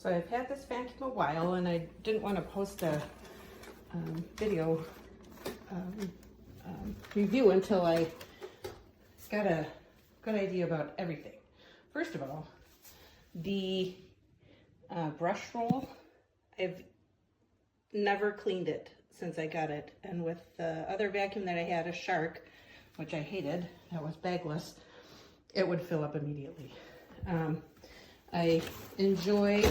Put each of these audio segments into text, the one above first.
So I've had this vacuum a while, and I didn't want to post a video review until I got a good idea about everything. First of all, the brush roll, I've never cleaned it since I got it, and with the other vacuum that I had, a Shark, which I hated, that was bagless, it would fill up immediately. I enjoy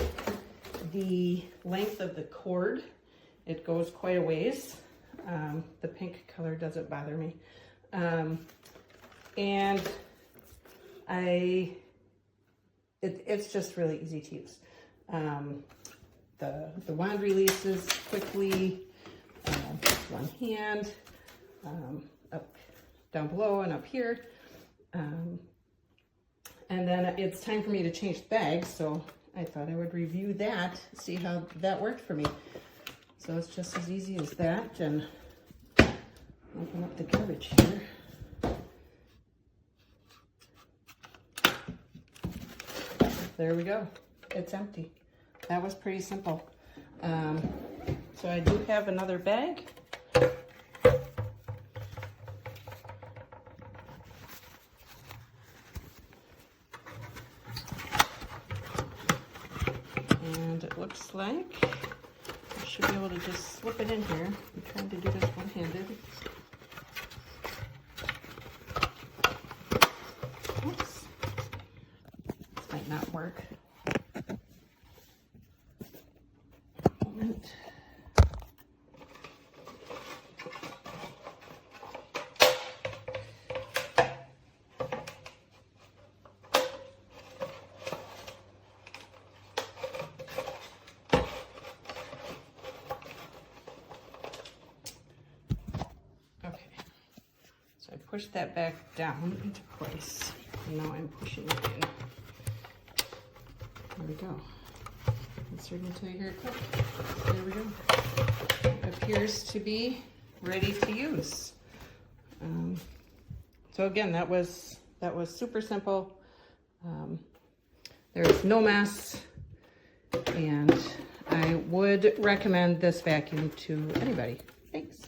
the length of the cord. It goes quite a ways. The pink color doesn't bother me. And it's just really easy to use. The wand releases quickly, one hand, up down below and up here. And then it's time for me to change the bags, so I thought I would review that, see how that worked for me. So it's just as easy as that, and open up the garbage here. There we go, it's empty. That was pretty simple. So I do have another bag. And it looks like I should be able to just slip it in here. I'm trying to do this one-handed. Oops. This might not work. Moment. So I pushed that back down into place, and now I'm pushing it in. There we go. Insert until you hear it click. There we go. It appears to be ready to use. So again, that was super simple. There's no mess, and I would recommend this vacuum to anybody. Thanks.